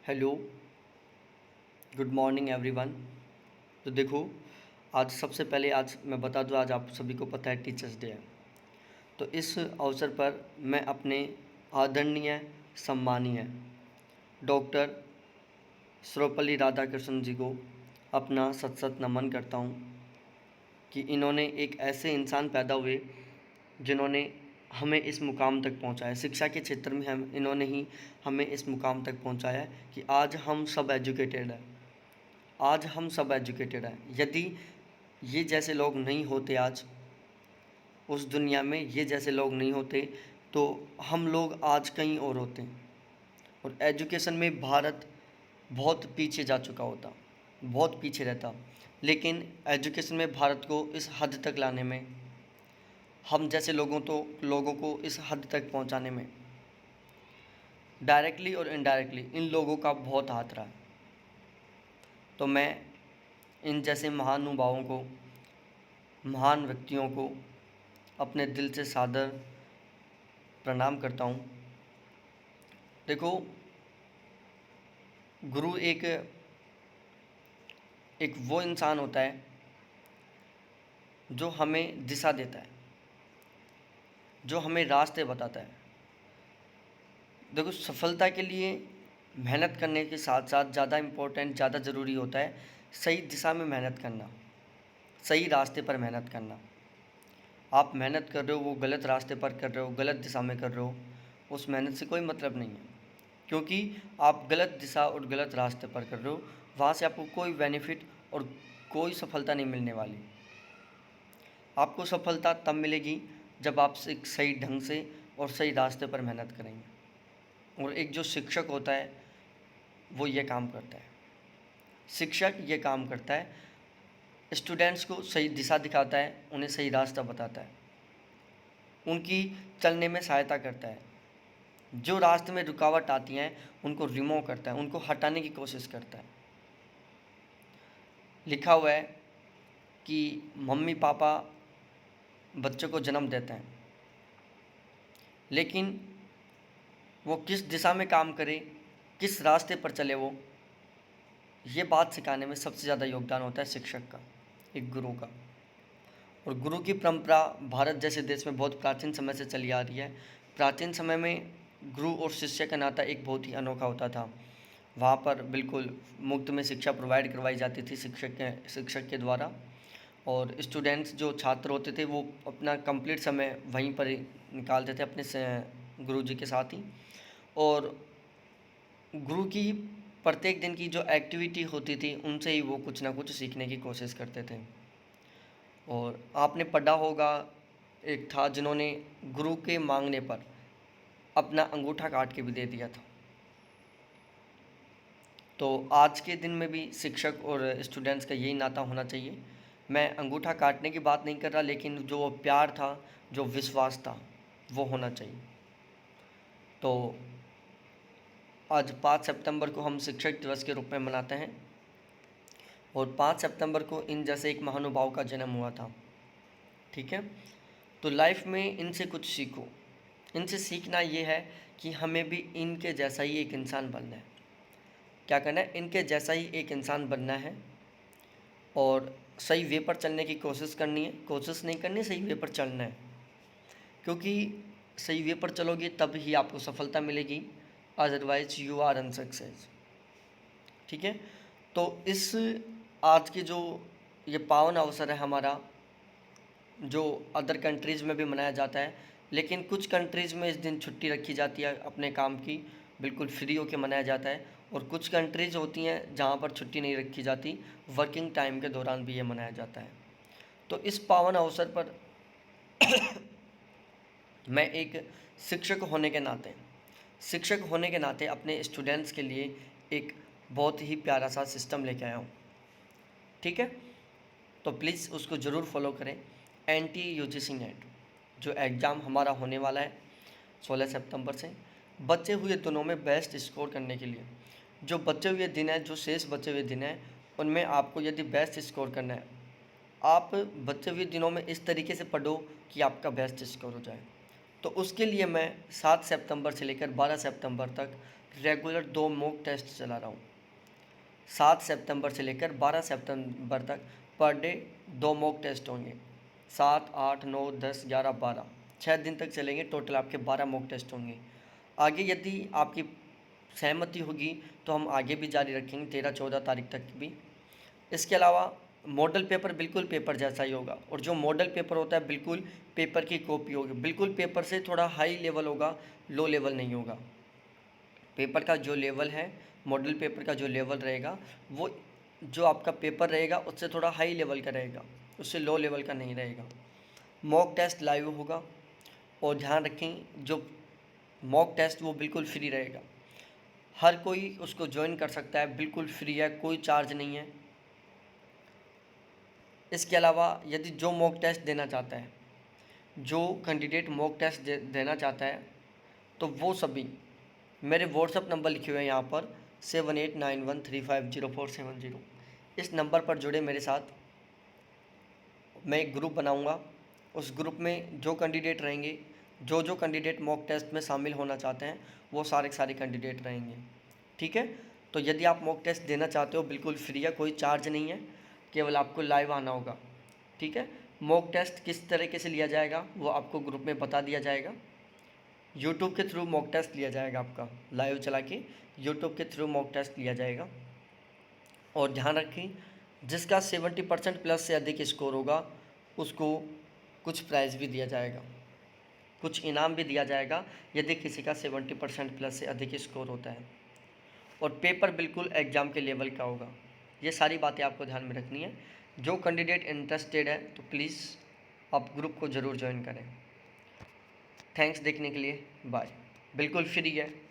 Hello, good morning everyone. तो देखो, आज सबसे पहले आज मैं बता दूं, आज आप सभी को पता है टीचर्स डे है। तो इस अवसर पर मैं अपने आदरणीय सम्मानीय डॉक्टर सर्वपल्ली राधाकृष्णन जी को अपना सत सत नमन करता हूं कि इन्होंने एक ऐसे इंसान पैदा हुए जिन्होंने हमें इस मुकाम तक पहुंचाया। शिक्षा के क्षेत्र में हम इन्होंने ही हमें इस मुकाम तक पहुंचाया कि आज हम सब एजुकेटेड हैं। आज हम सब एजुकेटेड हैं। यदि ये जैसे लोग नहीं होते, आज उस दुनिया में ये जैसे लोग नहीं होते, तो हम लोग आज कहीं और होते। और एजुकेशन में भारत बहुत पीछे जा चुका होता, बहुत पीछे रहता। लेकिन एजुकेशन में भारत को इस हद तक लाने में, हम जैसे लोगों को इस हद तक पहुंचाने में डायरेक्टली और इनडायरेक्टली इन लोगों का बहुत हाथ रहा है। तो मैं इन जैसे महानुभावों को, महान व्यक्तियों को अपने दिल से सादर प्रणाम करता हूँ। देखो, गुरु एक वो इंसान होता है जो हमें दिशा देता है, जो हमें रास्ते बताता है। देखो, सफलता के लिए मेहनत करने के साथ साथ ज़्यादा इम्पोर्टेंट, ज़्यादा ज़रूरी होता है सही दिशा में मेहनत करना, सही रास्ते पर मेहनत करना। आप मेहनत कर रहे हो, वो गलत रास्ते पर कर रहे हो, गलत दिशा में कर रहे हो, उस मेहनत से कोई मतलब नहीं है। क्योंकि आप गलत दिशा और गलत रास्ते पर कर रहे हो, वहाँ से आपको कोई बेनिफिट और कोई सफलता नहीं मिलने वाली। आपको सफलता तब मिलेगी जब आप एक सही ढंग से और सही रास्ते पर मेहनत करेंगे। और एक जो शिक्षक होता है वो ये काम करता है। शिक्षक ये काम करता है, स्टूडेंट्स को सही दिशा दिखाता है, उन्हें सही रास्ता बताता है, उनकी चलने में सहायता करता है। जो रास्ते में रुकावट आती हैं उनको रिमूव करता है, उनको हटाने की कोशिश करता है। लिखा हुआ है कि मम्मी पापा बच्चों को जन्म देते हैं, लेकिन वो किस दिशा में काम करे, किस रास्ते पर चले, वो ये बात सिखाने में सबसे ज़्यादा योगदान होता है शिक्षक का, एक गुरु का। और गुरु की परंपरा भारत जैसे देश में बहुत प्राचीन समय से चली आ रही है। प्राचीन समय में गुरु और शिष्य का नाता एक बहुत ही अनोखा होता था। वहाँ पर बिल्कुल मुफ्त में शिक्षा प्रोवाइड करवाई जाती थी शिक्षक के द्वारा। और स्टूडेंट्स जो छात्र होते थे वो अपना कंप्लीट समय वहीं पर ही निकालते थे अपने गुरु जी के साथ ही। और गुरु की प्रत्येक दिन की जो एक्टिविटी होती थी उनसे ही वो कुछ ना कुछ सीखने की कोशिश करते थे। और आपने पढ़ा होगा, एक था जिन्होंने गुरु के मांगने पर अपना अंगूठा काट के भी दे दिया था। तो आज के दिन में भी शिक्षक और स्टूडेंट्स का यही नाता होना चाहिए। मैं अंगूठा काटने की बात नहीं कर रहा, लेकिन जो प्यार था, जो विश्वास था, वो होना चाहिए। तो आज 5 सितंबर को हम शिक्षक दिवस के रूप में मनाते हैं। और 5 सितंबर को इन जैसे एक महानुभाव का जन्म हुआ था। ठीक है, तो लाइफ में इनसे कुछ सीखो। इनसे सीखना ये है कि हमें भी इनके जैसा ही एक इंसान बनना है। क्या करना है? इनके जैसा ही एक इंसान बनना है और सही वे पर चलने की कोशिश करनी है। कोशिश नहीं करनी, सही वे पर चलना है। क्योंकि सही वे पर चलोगे तब ही आपको सफलता मिलेगी, अदरवाइज यू आर अनसक्सेस। ठीक है, तो इस आज की जो ये पावन अवसर है हमारा, जो अदर कंट्रीज़ में भी मनाया जाता है, लेकिन कुछ कंट्रीज़ में इस दिन छुट्टी रखी जाती है अपने काम की, बिल्कुल फ्री होकर मनाया जाता है। और कुछ कंट्रीज़ होती हैं जहाँ पर छुट्टी नहीं रखी जाती, वर्किंग टाइम के दौरान भी ये मनाया जाता है। तो इस पावन अवसर पर मैं एक शिक्षक होने के नाते अपने स्टूडेंट्स के लिए एक बहुत ही प्यारा सा सिस्टम लेके आया हूँ। ठीक है, तो प्लीज़ उसको ज़रूर फॉलो करें। एंटी यूजीसी नेट जो एग्ज़ाम हमारा होने वाला है 16 सितंबर से, बचे हुए दिनों में बेस्ट स्कोर करने के लिए, जो बचे हुए दिन हैं, जो शेष बचे हुए दिन हैं, उनमें आपको यदि बेस्ट स्कोर करना है, आप बचे हुए दिनों में इस तरीके से पढ़ो कि आपका बेस्ट स्कोर हो जाए। तो उसके लिए मैं 7 सितंबर से लेकर 12 सितंबर तक रेगुलर 2 मॉक टेस्ट चला रहा हूँ। 7 सितंबर से लेकर 12 सितंबर तक पर डे 2 मॉक टेस्ट होंगे। 7, 8, 9, 10, 11, 12 6 दिन तक चलेंगे। टोटल आपके 12 मॉक टेस्ट होंगे। आगे यदि आपकी सहमति होगी तो हम आगे भी जारी रखेंगे 13-14 तारीख तक भी। इसके अलावा मॉडल पेपर बिल्कुल पेपर जैसा ही होगा, और जो मॉडल पेपर होता है बिल्कुल पेपर की कॉपी होगी। बिल्कुल पेपर से थोड़ा हाई लेवल होगा, लो लेवल नहीं होगा। पेपर का जो लेवल है, मॉडल पेपर का जो लेवल रहेगा, वो जो आपका पेपर रहेगा उससे थोड़ा हाई लेवल का रहेगा, उससे लो लेवल का नहीं रहेगा। मॉक टेस्ट लाइव होगा, और ध्यान रखें जो मॉक टेस्ट वो बिल्कुल फ्री रहेगा। हर कोई उसको ज्वाइन कर सकता है, बिल्कुल फ्री है, कोई चार्ज नहीं है। इसके अलावा यदि जो मॉक टेस्ट देना चाहता है, जो कैंडिडेट मॉक टेस्ट देना चाहता है, तो वो सभी मेरे व्हाट्सअप नंबर लिखे हुए हैं यहाँ पर 7891350470। इस नंबर पर जुड़े मेरे साथ। मैं एक ग्रुप बनाऊंगा, उस ग्रुप में जो कैंडिडेट रहेंगे, जो कैंडिडेट मॉक टेस्ट में शामिल होना चाहते हैं, वो सारे कैंडिडेट रहेंगे। ठीक है। तो यदि आप मॉक टेस्ट देना चाहते हो, बिल्कुल फ्री है, कोई चार्ज नहीं है, केवल आपको लाइव आना होगा। ठीक है। मॉक टेस्ट किस तरीके से लिया जाएगा वो आपको ग्रुप में बता दिया जाएगा। यूट्यूब के थ्रू मॉक टेस्ट लिया जाएगा, आपका लाइव चला के यूट्यूब के थ्रू मॉक टेस्ट लिया जाएगा। और ध्यान रखें, जिसका 70% प्लस से अधिक स्कोर होगा उसको कुछ प्राइज़ भी दिया जाएगा, कुछ इनाम भी दिया जाएगा यदि किसी का 70% प्लस से अधिक स्कोर होता है। और पेपर बिल्कुल एग्ज़ाम के लेवल का होगा। ये सारी बातें आपको ध्यान में रखनी है। जो कैंडिडेट इंटरेस्टेड है तो प्लीज़ आप ग्रुप को ज़रूर ज्वाइन करें। थैंक्स देखने के लिए, बाय। बिल्कुल फ्री है।